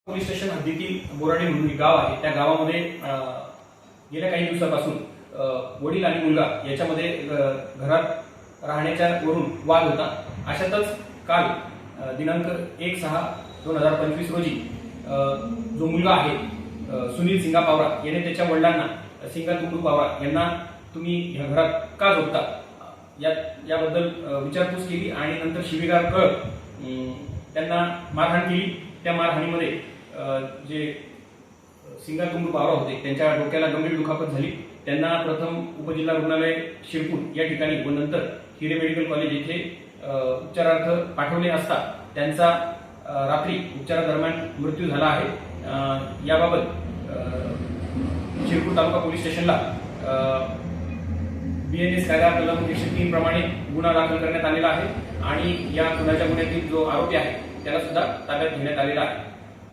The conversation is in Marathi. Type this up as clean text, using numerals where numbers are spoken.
पोलीस स्टेशन हद्दीतील बोराडे म्हणून एक गाव आहे. त्या गावामध्ये गेल्या काही दिवसापासून वडील आणि मुलगा याच्यामध्ये घरात राहण्याच्या वरून वाद होता. अशातच काल दिनांक 1/6/2025 रोजी जो मुलगा आहे सुनील सिंगा पावरा याने त्याच्या वडिलांना सिंगा तुंडू पावरा यांना तुम्ही ह्या घरात का झोपता याबद्दल विचारपूस केली आणि नंतर शिवीगाळ करत त्यांना मारहाण केली. त्या मारहाणीमध्ये जे सिंगा तुंडू पावरा होते त्यांच्या डोक्याला गंभीर दुखापत झाली. त्यांना प्रथम उपजिल्हा रुग्णालय शिरपूर या ठिकाणी व नंतर हिरे मेडिकल कॉलेज येथे उपचारार्थ पाठवले असता त्यांचा रात्री उपचारादरम्यान मृत्यू झाला आहे. याबाबत शिरपूर तालुका पोलीस स्टेशनला BNS कायदा कलम 103 प्रमाणे गुन्हा दाखल करण्यात आलेला आहे आणि या गुन्ह्याच्या गुन्ह्यातील जो आरोपी आहे त्याला सुद्धा ताब्यात घेण्यात आलेला आहे.